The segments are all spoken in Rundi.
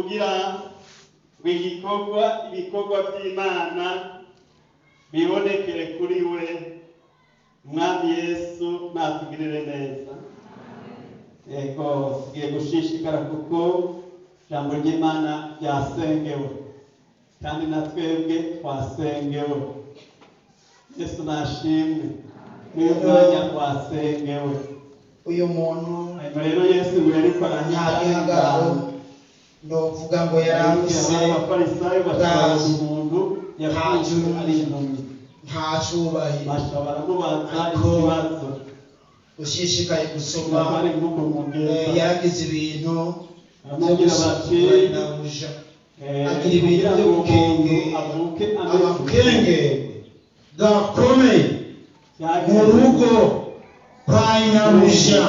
kugira ibikorwa by'Imana bibonekere kuri we. Mwami Yesu natugirire neza. Yego tugiye gushishikara kuko ijambo ry'Imana ryasengewe kandi na twebwe twasengewe. Yesu nashimwe uyu mwanya twasengewe. Uyu muntu rero Yesu yariko aranyagihagaro novuga ngo yarafise abafarisayo bashobora umuntu yakujuru ari impumyi nta cubahiro bashobora kubaza ikibazo ushishikaye gusoma yagize ibintu amugira bati nabuja agira ibintu byo gukenge abakenge gakomeye mu rugo kwa inabuja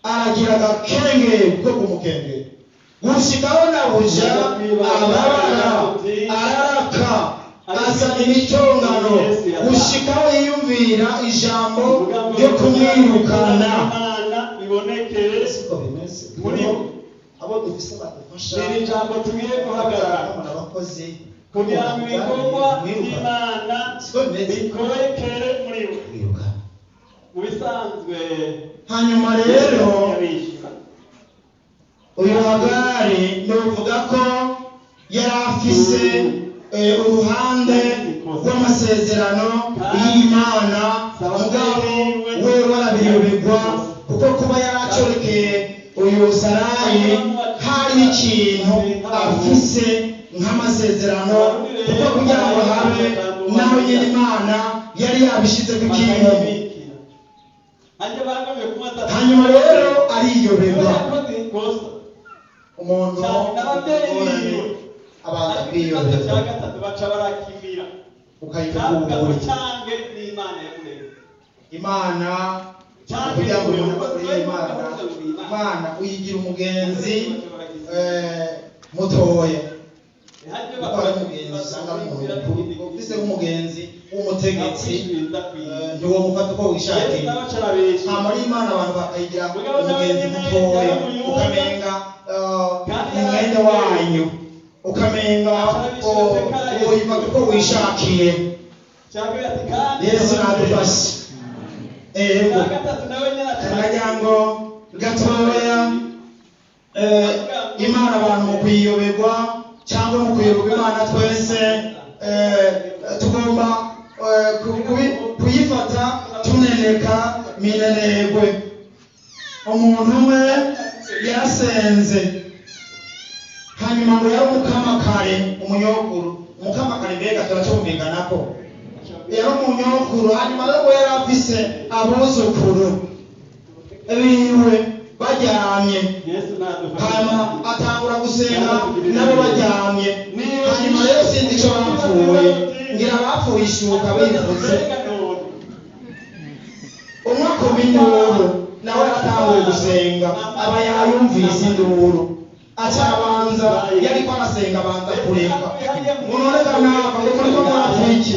aragira agakenge ko kumukenge gushikaho nabuja ababara araraka asana imitongano gushikaho yiyumvira ijambo ryo kumwirukana bibonekere siko bimeze muri abo dufise badufasha iri jambo tugiye guhagarara abakozi kugira ngo ibikorwa by'Imana bikorekere muri we mu bisanzwe. Hanyuma rero uyu Hagari novuga ko yari afise uruhande rw'amasezerano y'Imana mugabo we warabiyobegwa kuko kuba yaracorekeye uyu Sarayi hari ikintu afise nk'amasezerano kuko kugira ngo habe naho nyine Imana yari yabishize ku kintu. Hanyuma rero ariyobegwa umuntu abantu kwiyobegwa ukayikubura Imana kugira ngo Imana uyigira umugenzi mutoya ukora umugenzi usanga ari umuntu ufise nk'umugenzi w'umutegetsi ntiwo mufata uko wishakiye. Hama ari Imana abantu bakayigira umugenzi mutoya ukamenga umwenda wanyu ukamenga uyifata uko wishakiye. Yesu nadufashe. Ego akajyango gatoya Imana abantu mu kwiyoberwa cyangwa mu kuyoberwa Imana twese tugomba kuyifata tuneneka minenegwe. Umuntu umwe yasenze hanyuma ngo yari umukamakare umunyokuru. Umukamakare mbega turacumvikana ko yari umunyokuru. Hanyuma rero yari afise abuzukuru biwe baryamye, hanyuma atangura gusenga nabo baryamye. Hanyuma rero sinzi icyo bapfuye, ngira bapfuye ishuka bivutse. Umwe akoma induru nawe atanguye gusenga aba yayumvise induru acabanza yariko arasenga abanza kureka munoneka nava ngo muriko murafiki.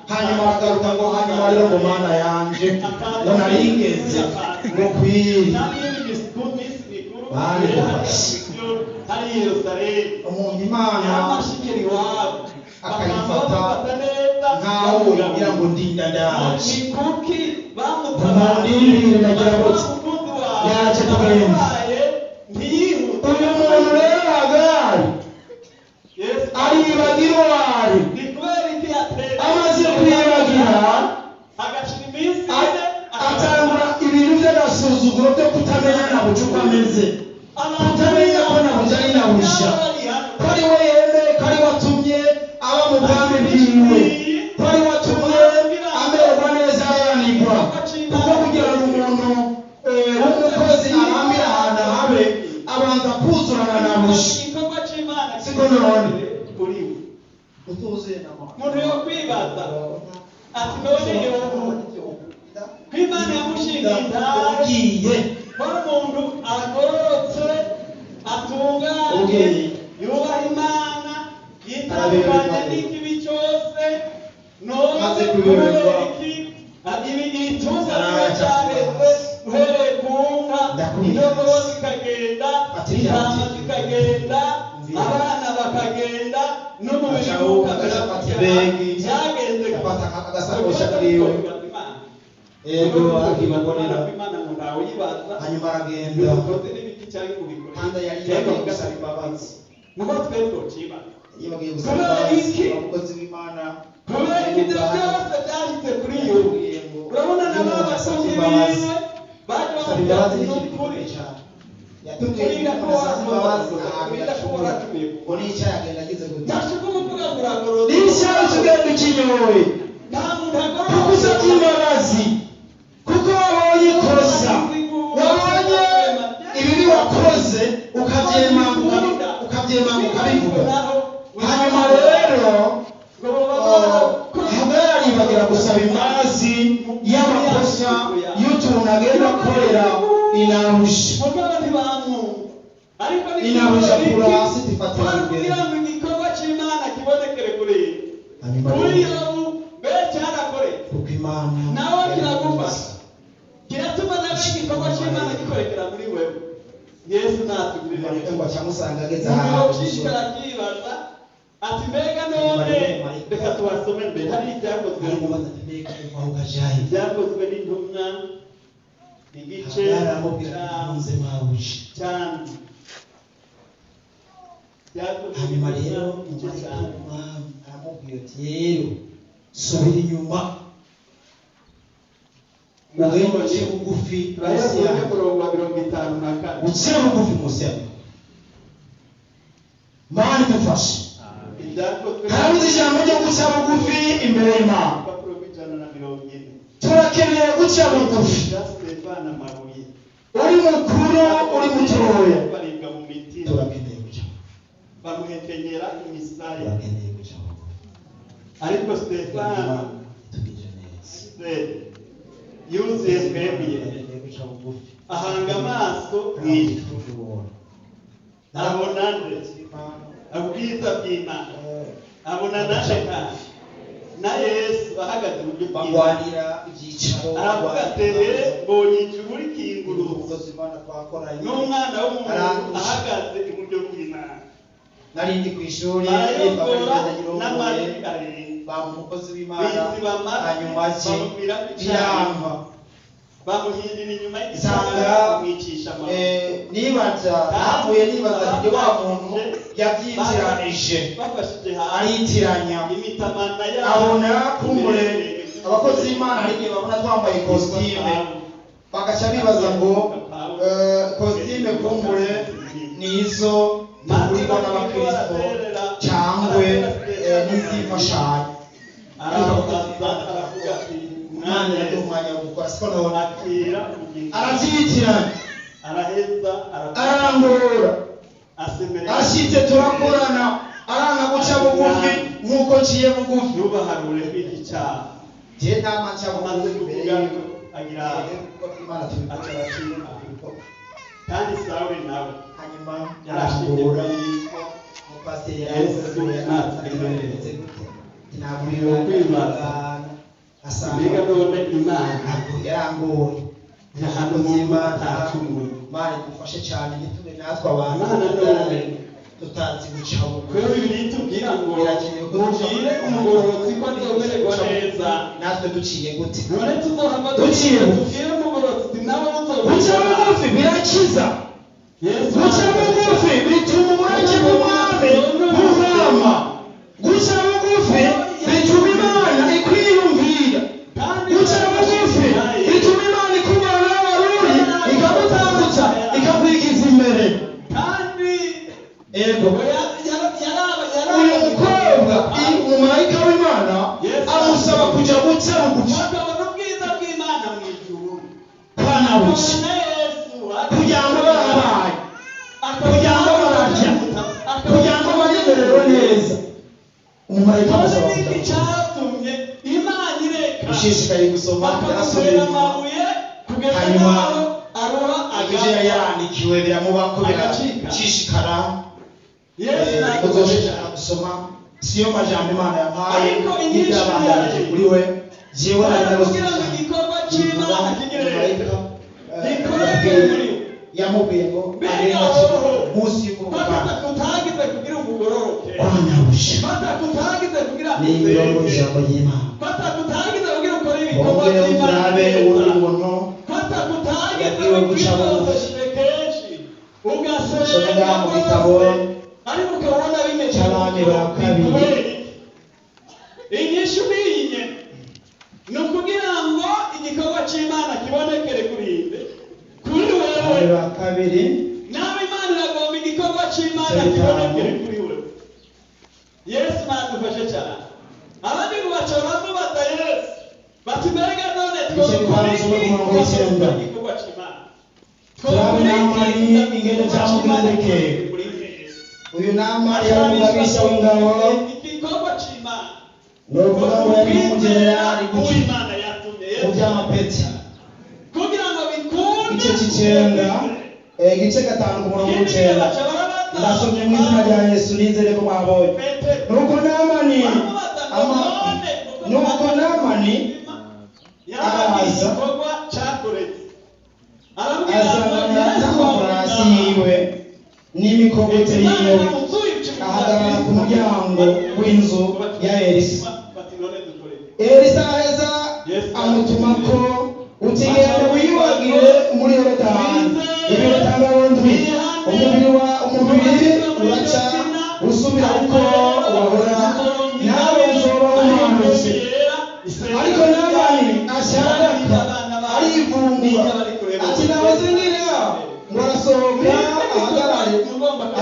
Hanyuma aragaruka ngo hanyuma rero ngo Mana yanje ngo naringeze ngo kwiri bari umuntu Imana akayifata nkaho kugira ngo ndinda ndaje umundindire nagira gutya yaje tugenzi. Uyu muntu rero Hagari aribagira uwari amaze kwibagira atangura ibintu by'agasuzuguro byo kutamenya nabuja uko ameze, kutamenya ko nabuja ari nabuja, ko ari we yemeye, ko ari watumye aba mu bwami bwiwe, ko ari watumye amererwa neza aranigwa. Kuko kugira ngo umuntu w'umukozi arambire ahantu habe abanza kuzurana nabuja. Siko none utuze umuntu yo kwibaza ati none Imana yamushingiye ugiye ko umuntu agororotse atunganye yubaha Imana yitandukanya n'ikibi cyose maze kuyoberwa ibituza cyareze uhereye ku nka indogobe zikagenda intama zikagenda abana bakagenda no mu biruhuko byagenze agasakosha kwiwe ego akibonera hanyuma aragenda kandi yari yagiye gusaba imbabazi nuko twebwe kiba yibagiye gusaba imbabazi umukozi w'Imana kubera ibyo byose byahise kuri yo urabona n'abasomyi biwe baje basaba n'ukuri yatubwira ko imbabazi akora ko n'icyaha agenda agize gute nashuka umuvuga kuragoro n'icyaha kigenda kinyoye nta muntu agora kuko usabye imbabazi kuko wabonye ikosa wabonye ibibi wakoze ukabyemanga ukabivuga hanyuma rero ntabwo yaribagira gusaba imbabazi y'amakosa y'utuntu agenda akorera inarusha inarusha kura hasi tifatira imbere igikorwa cy'Imana kibonekere kuri yobu becyarakoreye kuko Imana nawe kiragufasha kiratuma nawe igikorwa cy'Imana gikorekera muri wewe Yesu natugirira ngo cyamusanga ageze ahantu cyishikara kibaza ati mbega none reka tubasome mbere hari ibyakozwe ibyakozwe n'intumwa igice cyane hanyuma rero aramubwira ati rero subira inyuma uce bugufi munsi yawe uce bugufi munsi yawe Mana idufashe harabuze ijambo ryo guca bugufi imbere y'Imana turakeneye guca bugufi uri mukuru uri mutoya turakeneye guca bamuhekenyera imisaya turakeneye guca ariko Stefano yuzuye twemye ahanga amaso mw'ijuru abona nde ubwiza bw'Imana abona naje kandi na Yesu ahagaze mu buryo bagwanira ibyicaro aravuga ati mbonye ijuru rikingurutse n'umwana w'umuntu ahagaze iburyo bw'Imana nari ndi ku ishuri umukozi w'Imana hanyuma biramba bamuhindira inyuma y'isanga bamwicisha nibaza navuye nibaza ibyo wa muntu yabyitiranije aritiranya abona kumbure abakozi b'Imana hari igihe babona twambaye kositime bagaca bibaza ngo kositime kumbure nizo tugurirwa n'abakristo cyangwa n'izifashanyo umwana yari umwanya wo gukora siko none arabyitiranya arangorora ashitse turakorana aranga guca bugufi nk'uko nciye bugufi ntubaharure nk'icyaha je nama nca bugufi imbere agira Imana tubikora kandi Sawuli nawe hanyuma arangorora umupasiteri yarasubije ntabwo kwibaza asanga none Imana yarangoye ahantu Imana atacumuye Imana idufashe cyane nitube natwe abantu tutazi guca kubera Bibiliya itubwira ngo mubwire umugororotsi ko azomererwa neza natwe duciye gute none tuzohava duciye tubwire umugororotsi nawe guca bugufi birakiza guca bugufi bituma uburake bw'umwami buhama guca bugufi bituma Imana ikwiyumvira guca bugufi bituma Imana ikubana n'abaruri ikagutambutsa ikakwigiza imbere kandi ego uyu mukobwa umumarayika w'Imana amusaba kujya guca bugufi akabona ubwiza bw'Imana mu ijuru kwanabuze kugira ngo barabaye kugira ngo bararya kugira ngo banezerewe neza umumarayika amusaba kujya guca cyatumye Imana ireka ushishikaye gusoma yarasubira amabuye hanyuma aroha ibyo yarandikiwe biramubako biracishikara uzoshishikara gusoma siyo majambo Imana yampaye n'ibyabandanije kuri we jewe kugira ngo igikorwa cy'Imana kigerere yamubwiye ngo mbega munsi y'ubutaka kutagize kugira ubugororoke kwanyabusha kutagize kugira ni imirongo y'ijambo y'Imana kutagize kugira ukora ibikorwa bongere by'Imana murabe undi muntu kutagize yagiwe kugira guca ubuzima kenshi Songa mu gitabo ariko ukabona bimeze cy'Abami ba kabiri. inyishu niye ni ukugira ngo igikorwa cy'Imana kibonekere kuri wewe Abami ba kabiri nawe Imana iragomba igikorwa cy'Imana kibonekere kuri wewe. Yesu nadufashe cyane abandi bacora bata Yesu bati mbega none igikorwa cy'Imana turabinamani ingendo cyamugendekeye uyu nama y'abagabisha w'ingabo igikorwa cy'Imana n'uvuga ngo yari umujenerali ku Imana yatumye mu by'amapeti kugira ngo bikunde igice cy'icyenda igice gatanu ku murongo w'icyenda ndasomye mu izina rya Yesu nizere ko mwabonye nuko namani araza azana n'amafarasi yiwe n'imikogotero yiwe ahagarara ku muryango w'inzu ya Elisa. Elisa aheza amutuma ko utigenda wiyuhagire muri Yorodani ibirotangaho ndwi umubiri uraca usubira uko wahora nawe uzoba umanutse. Ariko Namani asharaka arivumbura ati nahoze ngira ngo arasohoka ahagarare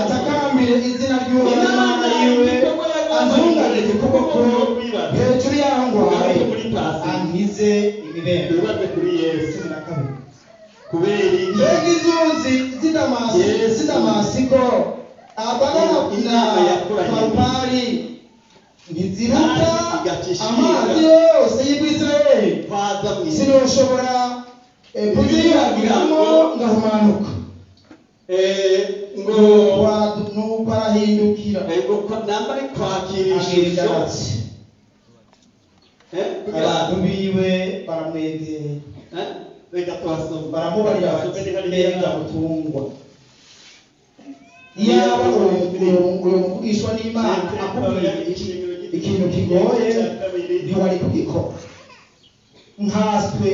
atakambire izina ry'Uwimana yiwe azunganire ukuboko hejuru y'ahangwaye ankize ibibembe. Mbega inzuzi z'i Damasiko abagana Karupari ntiziruta amazi yose y'Isirayeli sinoshobora kuziyuhagiramo ngahumanuka nuko arahindukira nambari kwakira ishusho abantu biwe baramwegera baramubarira bati mbega mutungwa iyaba uyu muvugishwa n'Imana akubwira ikintu kigoye ntiwari kugikora nkaswe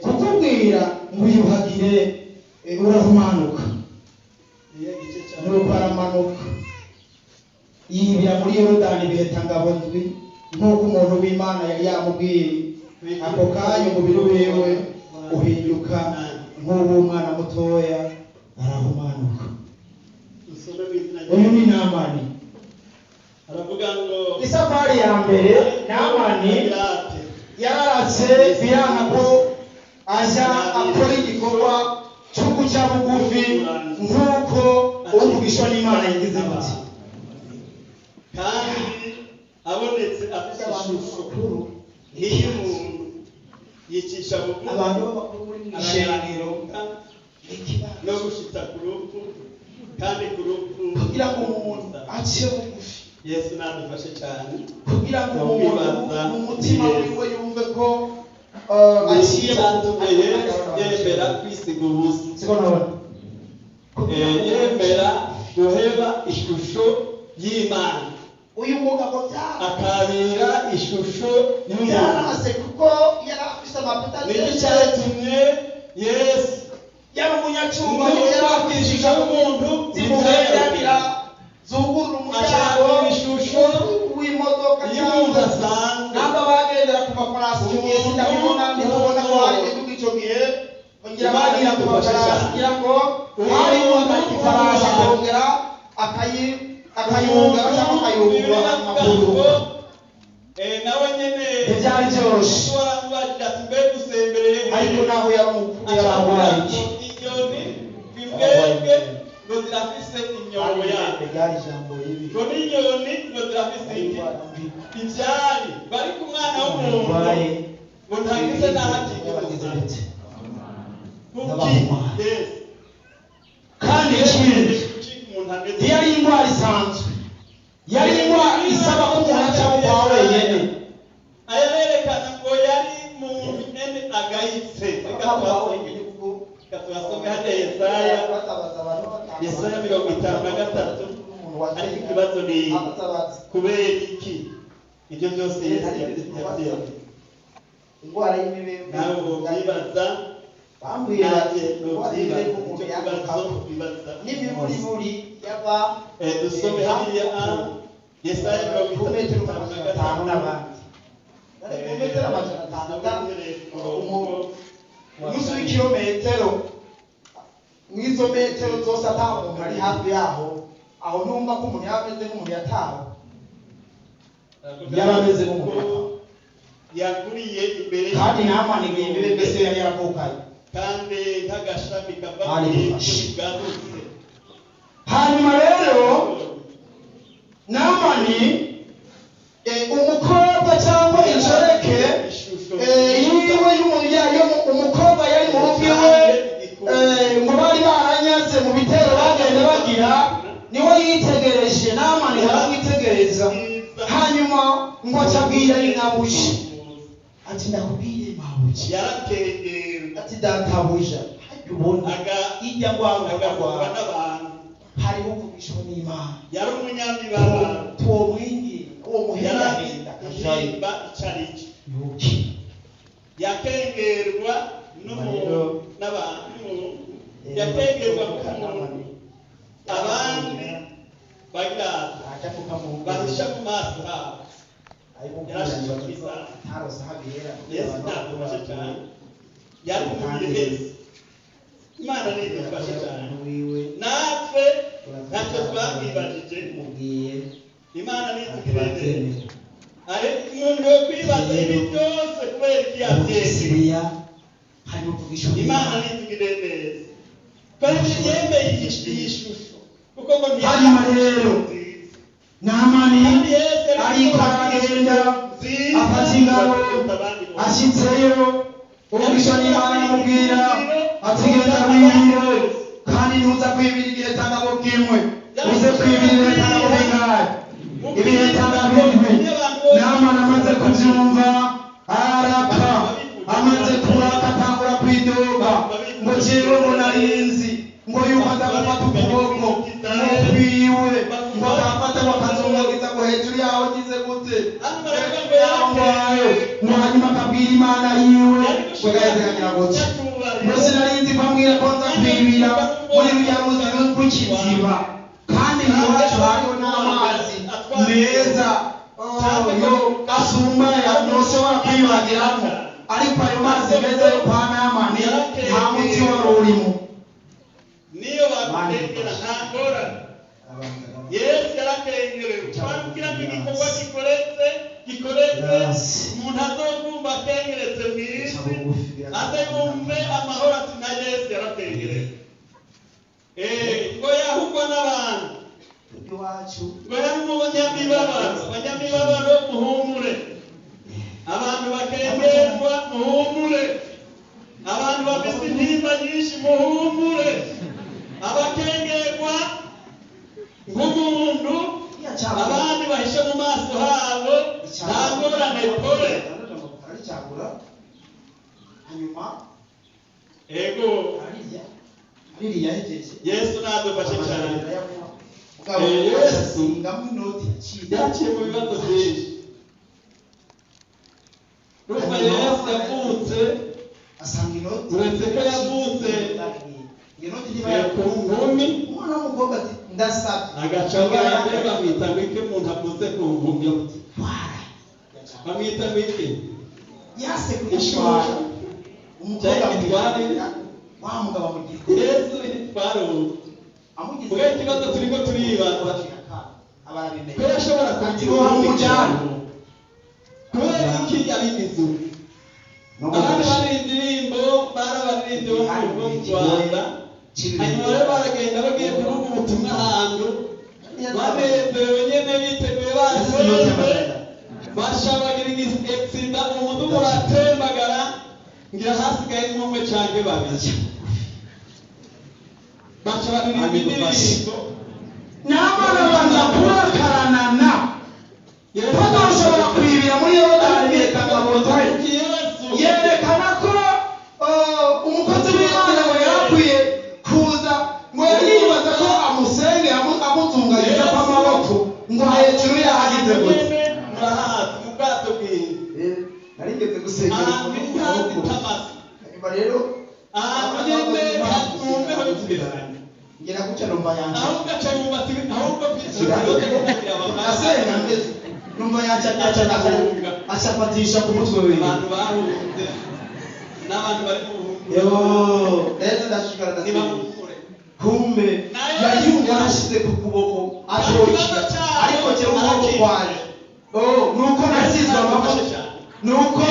kukubwira ngo uyuhagire urahumanuka. Nuko aramanuka yibira muri Yorodani ibihekangabo ndwi nk'uko umuntu w'Imana yari yamubwiye. Ako kanya umubiri wiwe uhinduka nk'uw'umwana mutoya arahumanuka. Uyu ni Namani. aravuga ngo Isafari ya mbere Namani yaratse biranga ko aja akora igikorwa cyo guca bugufi nk'uko uvugishwa n'Imana yagize ati kandi abonetse afite ishusho nk'iy'umuntu yicisha bugufi abantu b'abakuru muri ishengero no gushita ku rupfu kandi ku rupfu kugira ngo umuntu ace bugufi. Yesu nadufashe cyane kugira ngo umuntu mu mutima wiwe yumve ko aciye yemera kwisiga ubusa siko nabona yemera guheba ishusho y'Imana. uyu mugabo akabera ishusho yarase kuko yari afite amavuta nicyo cyatumye Yesu yari umunyacyuma yari afite umuntu zimuhendanira zugurura umuryango ishusho w'imodoka y'umuntu asanzwe ntabwo bagendera ku mafarasi igihe sinabibona ndibona ko hari ibintu icyo gihe bagira bagira ku mafarasi kugira ngo hari umuntu ifarasi akongera akayunga cyangwa akayungura amaguru nawe nyene ibyari byose ariko naho yararwaye inyoni bimwebwe ngo zirafise imyobo yayo byari ijambo ribi ngo n'inyoni ngo zirafise ibyari bari ku mwana w'umuntu ngo ntagize n'aho akigeze kandi ikindi yari indwara isanzwe yari indwara isaba ko umuntu aca kwa wenyine ayarerekana ngo yari muntu nyene agayitse reka twasome hariya Yesaya Yesaya 53 ariko ikibazo ni kubera iki ibyo byose Yesu yabyemeye indwara y'imibereho nawe ubyibaza bambwiye bati n'imiburiburi yaba dusome hariya Yesaya 53 n'abandi metero amajana 5 umunsi w'ikilometero mwizo metero zose atamuntu ari hafi yaho aho numva ko umuntu yameze nk'umuntu yatawe yarameze nk'umuntu yakuriye imbere kandi Namani imbere mbese yari yaravukanye kandi nk'agashami kava muri bwagutse. Hanyuma rero Namani umukobwa cyangwa inshoreke yiwe umukobwa yari mu rugo iwe ngo bari baranyaze mu bitero bagenda bagira niwe yitegereje Namani yaramwitegereza hanyuma ngo acabwira Inabushi ati ndakubwiye Mabushi yarakengera ati databuja ubona ijya ngwanga n'abantu hari uvugishwa n'Imana yari umunyamibabaro tuwo mwingi uwo muherahenda kajimba icariki yuki yakengerwa n'abantu yakengerwa n'umuntu abandi bahisha mu maso habo yarashije kwisa Yesu ntabwo cyane yari umubiri neza Imana ni idufashe cyane natwe ntacyo twabwibajije Imana ni itugirire ariko umuntu yo kwibaza ibi byose kubera iki yabyemeye Imana ni itugirire neza kandi yemeye iyi shusho kuko ngo hanyuma rero Namani ariko aragenda afata ingabo ashyitseyo ubwisha n'Imana amubwira ati genda wibire kandi ntuza kwibira igihe cy'akabo kimwe uze kwibirira cy'akabo bingahe ibihe cy'akabo bindwi Namani amaze kubyumva arapfa amaze kuraka atangura kwidoga ngo jewe ngo narinzi ngo yuko azagufata ukuboko ngo kwiwe ngo akafata bakazungagiza ngo hejuru yaho gize gute ngo hanyuma akabwira Imana yiwe ngo gahezekanyira gutya ngo sinarinzi kwambwira ko nza kwibira muri ruriya ruzi rw'ikiziba kandi iwacu hariho n'amazi meza yo asumba ntushobora kwiyuhagiramo ariko ayo mazi meza yo kwa Namani nta muti wari urimo niyo bakengera nta ngorane Yesu yarakengerewe twabwira ngo igikorwa gikoretse umuntu azogumva akengeretse mu isi azegumve amahoro ati na Yesu yarakengerewe ngo yahugwa n'abantu ngo yari abanyamibabaro muhumure abantu bakengerwa muhumure abantu bafite intimba nyinshi muhumure abakengerwa nk'umuntu abandi bahishe mu maso habo nta ngorane pole hanyuma ego ririya hejeje Yesu nadufashe cyane Yesu ngamunoti yaciye mu bibazo byinshi rumva Yesu yavutse asanga inoti uretse ko yavutse inoti niba ku nkumi umwana w'umukobwa ati ndasabye agacanga yambere bamwita ngo iki umuntu avuze ku nkumi bamwita ngo iki yase kwishora umukobwa mitware wa mugabo mugize Yesu itwaro amugize ubwo ikibazo turiko turibaza abarabimenye ko yashobora kugira umujyana kubera iki yabigize abandi bari indirimbo barabaririmbye bo mu Rwanda hanyuma rero baragenda bagiye kuvuga ubutumwa ahantu banezerewe nyene biteguye basoze bashabagira igisida umuntu muratembagara ngira hasigaye n'umwe canke babiri bacabarira indirimbo Namani abanza kurakaranana badashobora kwibira muri Yorodani yerekana ko umukozi w'Imana ngo yakwiye kuza ngo yibaza ko ngo hejuru yahagize gute murahazi mu bwato bw'inka narigeze gusengera ahantu inkazi tamasi nyuma rero ahantu nyene hatumbeho bitubiranye ngera guca numva yanje aho ugaca yubatse ahubwo asenga mbese numva yanje acafatisha ku mutwe wiwe abantu bahunze n'abantu bari mu buhungiro yo rero ndashikara ntibamukure kumbe yayumva nashize ku kuboko atoki ariko cyo ukuboko kwaje nuko nasizwe amavuta nuko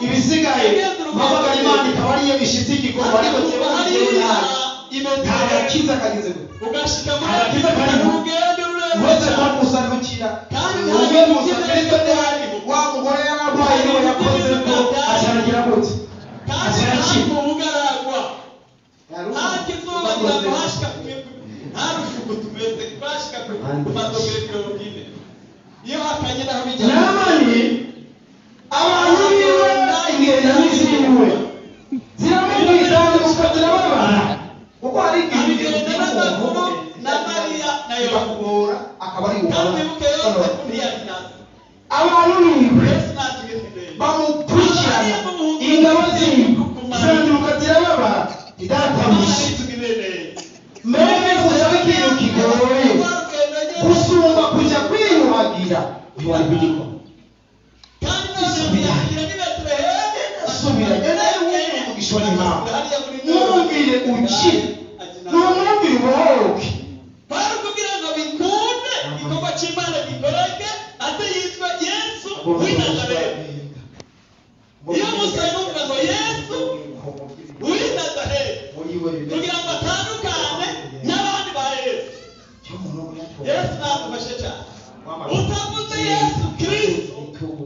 ibisigaye mpamagara Imana ikaba ariyo bishitse igikorwa ariko cyo ntagakiza kagize ugashika agakiza karimo wese kwakusanyukira ubwe musakirito ntihari wa mugore yarabaye niwe yakoze ko acaragira gute acarakira ubugaragwa ntakizobagira ngo hashika ntarushuko tumeze twashika ku matogere 40 iyo hakanye naho bijya namani abantu biwe ingenda n'iziriwe ziramubwiza ngo zirababara kuko hari igihe n'amakuru na Mariya na bakugora akaba ari kandi buke yose ntiyakinaza abantu biwe bamukurikirana ingabo ziwe zanduka zirababara idatamisha mbere kusaba ikintu kigoye gusumba kuja kwiyuhagira ntiwari kugikora subira umuvugishwa n'Imana mwumvire ukire numwumvire ubohoke bari kugira ngo bikunde igikorwa cy'Imana gikoreke ate yitwa Yesu w'i Nazareti. Iyo musanuka ngo Yesu w'i Nazareti kugira ngo atandukane n'abandi ba Yesu. Yesu nagufashe cyane utavuze Yesu Kristo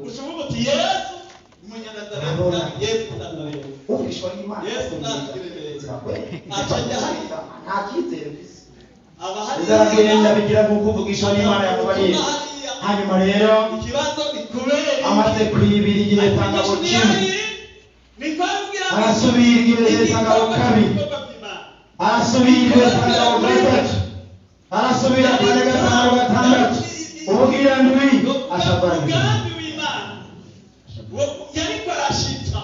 ushoboye uti Yesu Umunyanazareti Yesu Nazareti uvugishwa n'Imana Yesu Nazareti acajya hariya nta cyizere bise bizagenda bigira nk'uko uvugishwa n'Imana yakubariye hanyuma rero ikibazo gikomeye amaze kwibira igihe tangabo kimwe arasubira igihe tangabo kabiri arasubira igihe tangabo gatatu arasubira kane gatanu gatandatu ubwira ndwi ashabarira yariko arashita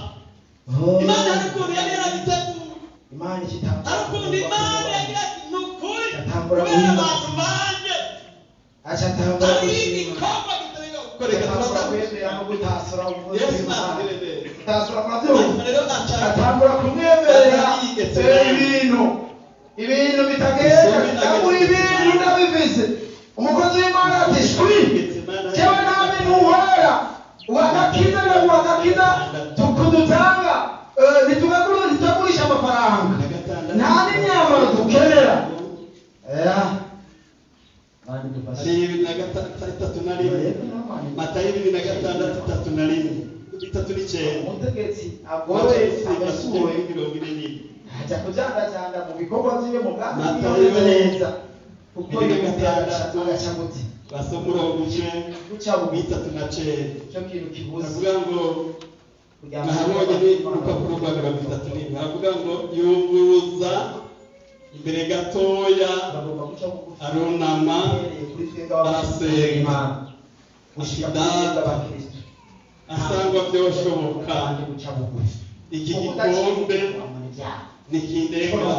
Imana arikundi yari yarabiteguye Imana ikitanga arikundi Imana yagira nukuri atambura kubera abantu banje acatambura ari igikorwa gitarega gukoreka kwemera no gutasura Yesu nazirebe gutasura amavyuka rero acara atambura kumwemerera ibintu bitagenda cyangwa ibintu ndabivise umukozi w'Imana ati shwi jewe nawe ntuhora wagakiza na wagakiza tukudutanga ntitugurisha amafaranga nta n'imyambaro dukenera ari 2006 Matayo 2006 umutegetsi agore amasuwe ajya kujandajanda mu bikorwa byiwe mu bwami bwiwe neza kuko agaca gute basomura ubuje guca bubita cyo kintu kibuze avuga ngo nahabonye ni urupapuro rwa 37 avuga ngo yunguruza imbere gatoya arunama arasenga asangwa byoshoboka iki gikombe nikindenga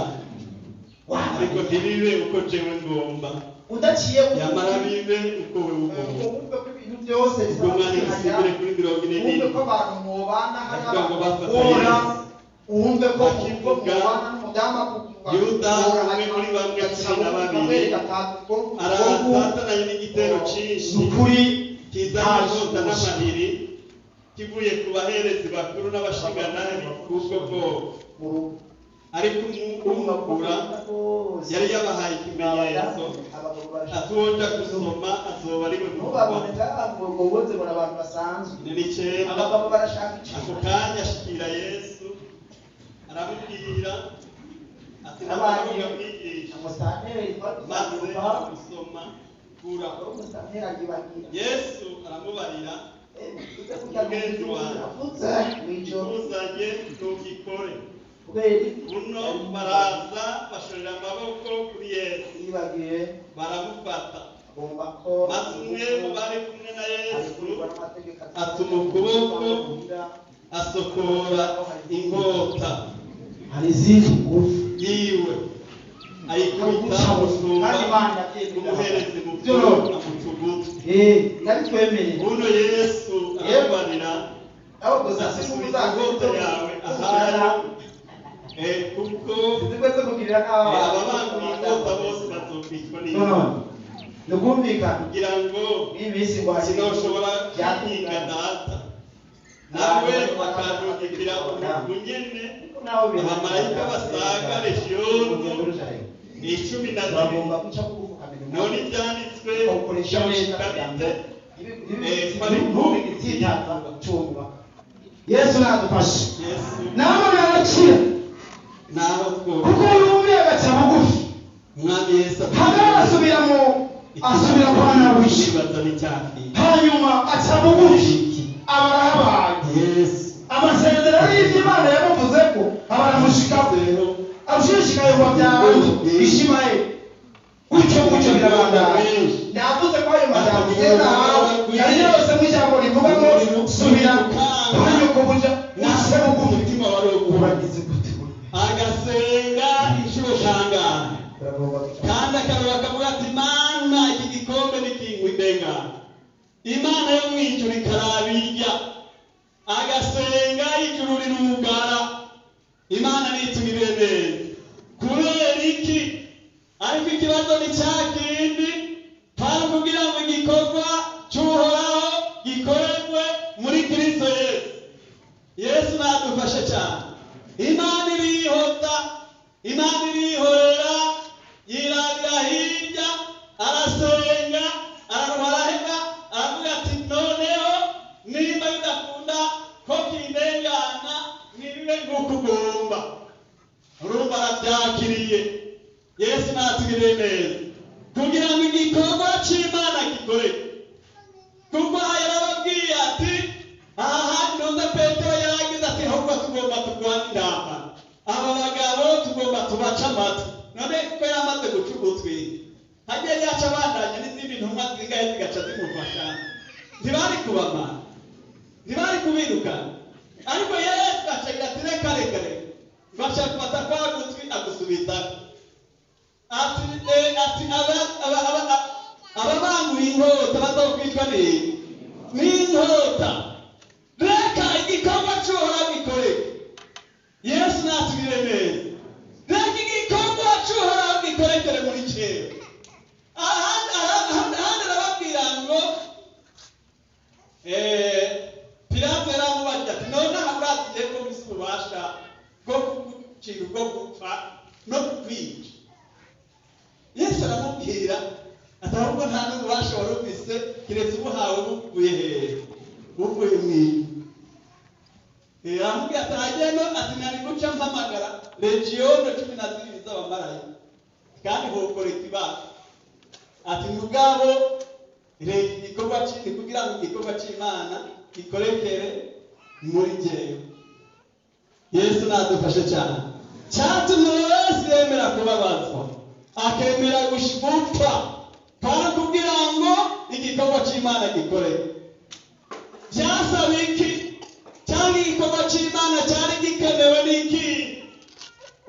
ariko ntibibe uko jewe ngomba udaciye yamara bibe uko we ugomba ubwo ibintu byose umwanya usibire kuri 40 ko abantu mubana avuga ngo bafata uhumve ko mubana n'umudamu Yuda umwe muri bamwe cumi na babiri aratatanye n'igitero cyinshi ukuri kizana inkota n'amahiri kivuye ku baherezi bakuru n'abashinganari kubwo bwoko ariko umukura yari yabahaye ikimenyetso atuwonja gusoma azoba ari we mubaboneka ngo woze muri abantu basanzwe ni cyera abagabo barashaka ako kanya ashikira Yesu aramubwira ati nabaga mwigisha maze gusoma kura Yesu aramubarira mugenzi wanjye uzanye ntukikore buno baraza bashorera amaboko kuri Yesu baramufata maze umwe mu bari kumwe na Yesu atuma ukuboko asokora inkota hari izindi ngufu yiwe ayikubita umusumba umuhereze mu byo amutugutu ndabitwemereye buno Yesu arabarira asubiza inkota yawe ahari kuko aba bantu inkota bose bazumvishwa n'Imana nugumvikana kugira ngo n'imisi ngo sinoshobora kwiga data nawe akadukira umunyene abamarayika basaga legiyoni 12 none ibyanditswe byoshikabite Yesu nadufashe naho narakira naho kuko yumviye agaca bugufi umwami Yesu asubira kwa nabushi hanyuma aca bugufi abarahabaye amasezerano y'Imana yamuvuze ko abaramushikaho arushishikaye ngo byaranze Ishimayeli gutyo birabandanya yavuze ko ayo magambo yenda yari yose mu ijambo rivuga ngo subira hanyuma kubuja nase bugufi mutima wari ubagize gute agasenga inshuro kangahe kandi akaruha akavuga ati Imana iki gikombe n'ikingwi mbenga Imana yo mu ijuru ikarabirya agasenga ijuru rirugara Imana nitugirire neza kubera iki ariko ikibazo ni cya kindi hari kugira ngo igikorwa cy'uhoraho gikorerwe muri Kristo Yesu nadufashe cyane Imana irihota Imana irihorera yirabira hirya arasenga araruharahega aravuga ati noneho niba bidakunda ko kindengana nibibe nguko ugomba urumva arabyakiriye Yesu natugirire neza kugira ngo igikorwa cy'Imana gikoreke kuko yarababwiye ati aha none Petero yaragize ati ahubwo tugomba kurwana intambara aba bagabo tugomba tubaca amatwi none ko yamaze guca ugutwi hagiye yaca abandanya n'izindi ntumwa zigaye zigaca zimufasha ntibari kubamara ntibari kubirukana ariko Yesu acagira ati reka baca gufata kwa gutwi agusubiza ati ababanguye inkota bazokwitwa n'inkota reka igikorwa cy'uhoraho gikoreke Yesu natugirire neza reka igikorwa cy'uhoraho gikorekere muri kera ahandi arababwira ngo Pilato yaramubajije ati none ahabwatiye ko bise ububasha bwo kugucira ubwo gupfa no kukwica Yesu aramubwira ati ahubwo nta n'ububasha wari ufise kiretse ubuhawe buvuye hehe buvuye mw'ijuru aramubwira ati hageno ati nari guca mpamagara legiyoni 12 z'abamarayika kandi hokoreka ibara ati mugabo igikorwa cy'ini kugira ngo igikorwa cy'Imana gikorekere muri jewe Yesu nadufashe cyane cyatumye Yesu yemera kubabazwa akemera gushipfa para kugira ngo igikorwa cy'Imana gikoreke byasaba iki cyangwa igikorwa cy'Imana cyari gikenewe n'iki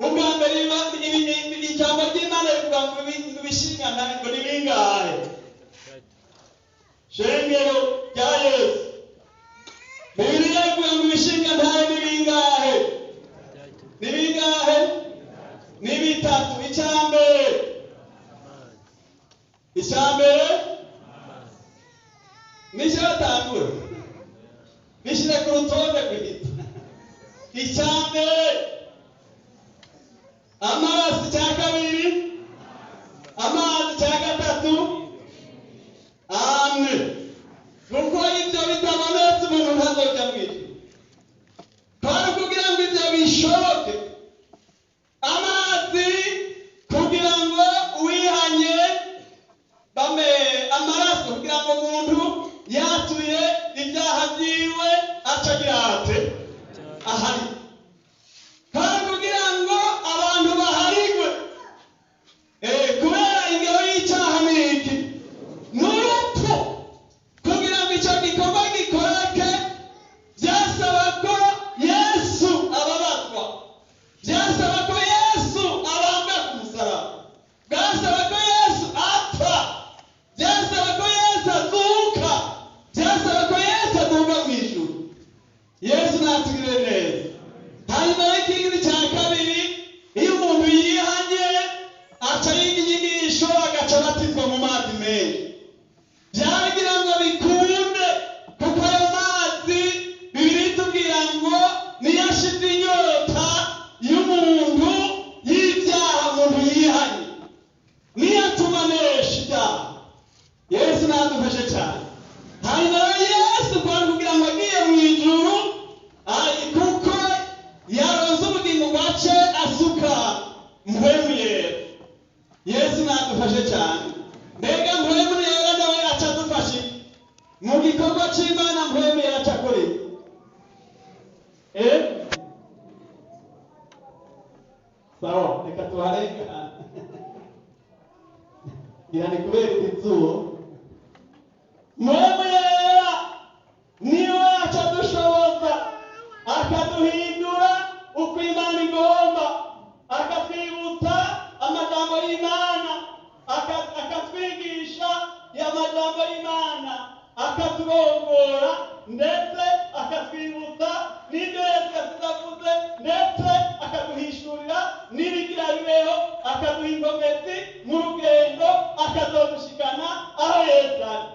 ubwa mbere ijambo ry'Imana rivuga ngo ibishingana ngo ni bingahe shengero rya Yesu Bibiliya ivuga ngo ibishingana ni bingahe ni bitatu icyambere nicyo batangura bishyire ku rutonde rw'igiti icyambere amaraso cya kabiri amazi cya gatatu amen kuko ibyo bitabonetse umuntu ntazojya mu ijuru kandi kugira ngo ibyo bishoboke amazi kugira ngo uwihanye amaraso kugira ngo umuntu yatuye ibyaha byiwe acagira ate ahari kandi kugira ngo abantu baharigwe menshi byagira ngo bikunde kuko ayo mazi Bibiliya itubwira ngo niyo ashize inyota y'umuntu y'ibyaha umuntu yihanye niyo atuma anesha ibyaha. Yesu nadufashe cyane. Hanyuma Yesu kwari kugira ngo agiye mu ijuru kuko yaronse ubugingo bwace asuka mpwemu yera. Yesu nadufashe cyane. Mbega mpwemu yera nawe aca adufashe mu gikorwa cy'Imana. Mpwemu yera aca akora sawa, reka tuharengane gira ni kubera izuba. Mpwemu yera niwe aca adushoboza akaduhindura uko Imana igomba, akatwibutsa amajambo y'Imana, akatwigisha amajambo y'Imana, akaturongora ndetse akatwibutsa n'ibyo Yesu yasize, ndetse akaduhishurira n'ibigira bibeho, akaduha ingomezi mu rugendo, akazodushikana aho Yesu ari.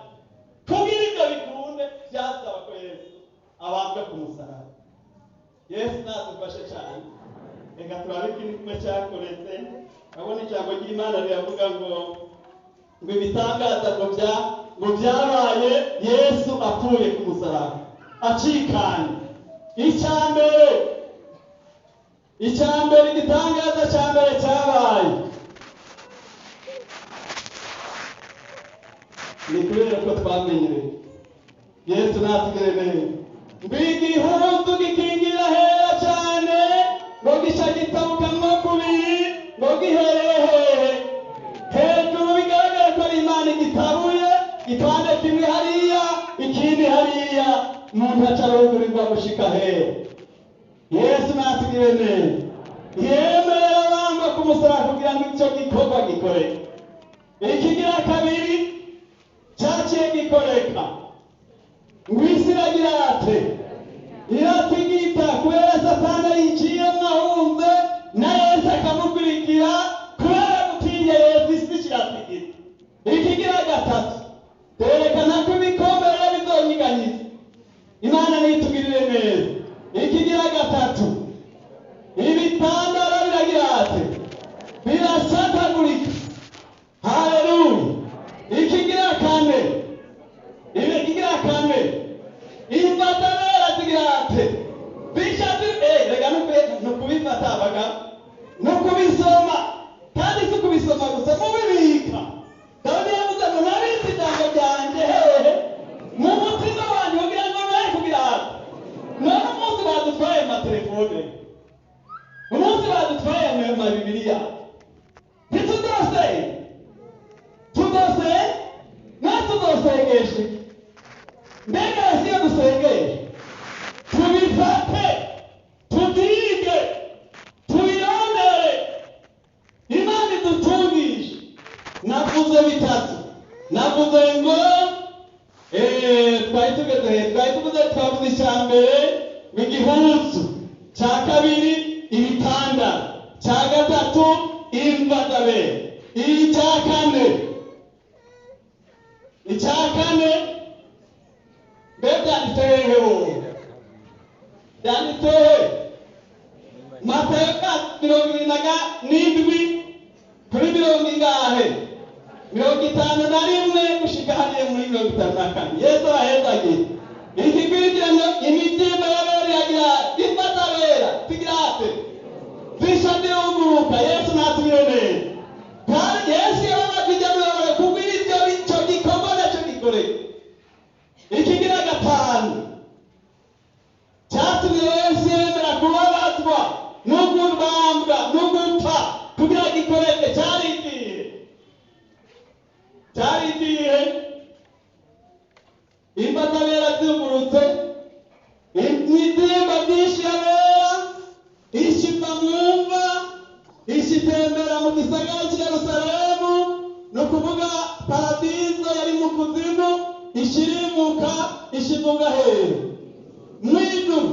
Kugira ibyo bikunde byasaba ko Yesu abambwe ku musaraba. Yesu nadufashe cyane. Reka turabe ikintu kimwe cyakoretse. Urabona ijambo ry'Imana riravuga ngo ibitangaza ngo byabaye Yesu apfuye ku musaraba acikanye. Icyambere igitangaza cyambere cyabaye ni kubera ko twamenyereye Yesu natugiremeye igihuzu gikingira hera cyane ngo gica gitabukamwo kubiri ngo gihereye hehe hejuru. Bigaragara ko ari Imana igitabuye igipande kimwe hariya ikindi hariya, umuntu aca arugurirwa gushika hehe. Yesu natugiremeye yemera abambwa ku musaraba kugira ngo icyo gikorwa gikoreke. Ikigira kabiri cyaciye gikoreka ngo isi iragira ate iratigita kubera Satani yiciyemo ahunze na Yesu akamukurikira kubera gutinya Yesu, isi kiratigita. Ikigira gatatu terekana ko ibikomere bizonyiganyiza. Imana nitugirire neza. Ikigira gatatu ibitandara biragira ate birasatagurika. Haleluya. Ikigira kane imbatabera zigira ate bishatse rega nukubifata abaga nukubisoma, kandi si kubisoma gusa mubibika. Dawidi yavuze ngo nabitse ijambo ryanjye hehe mu mutima wanjye kugira ngo nawe kugira ate. None umunsi badutwaye amatelefone, umunsi badutwaye Bibiliya, tuzosengeshe mbega siyo dusengeshe, tubifate tubyige tubirondere Imana idutungishe. Navuze bitatu, navuze ngo twavuze icyambere igihuzu, cya kabiri ibitandara, cya gatatu imbatabera, icya kane byanditse hehe wowe? Byanditse hehe? Matayo 27 kuri 51 gushika hariya muri 54. Yesu ahezagiye ikikurikirana imitima y'abera yagira imbatabera tigira ate zishadira uguruka. Yesu natubiremeye kandi Yesu yababajije ababara kubwira ibyo icyo gikorwa nacyo gikoreka. Ikigira gatanu cyatumye Yesu yemera kubabazwa no kubambwa no gupfa kugira gikoreke. Cyari igihe imbatabera zigurutse, imitima byinshi yabera ishiva mwumva, ishitembera mu gisagara cya Yerusalemu, no kuvuga paradizo yari mu kuzimu, ishirimuka ishivuga hehe mw'ijuru.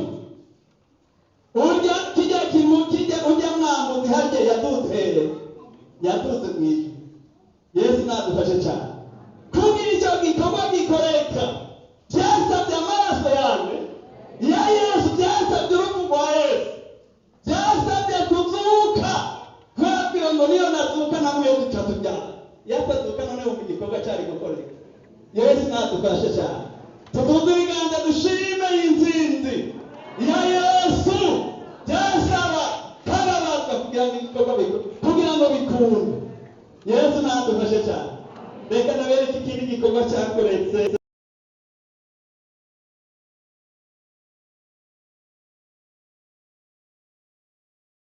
Urya kijya urya mwambuzi harya yaduze mw'ijuru. Yesu nadufashe cyane. yaduka none mu gikorwa cyari gukoreka. Yesu nadufashe cyane. Tuduze ibiganza dushime intsinzi ya Yesu. Byasaba kababazwa kugira ngo igikorwa kugira ngo bikunde. Yesu nadufashe cyane. Reka nabereke ikindi gikorwa cyakoretse.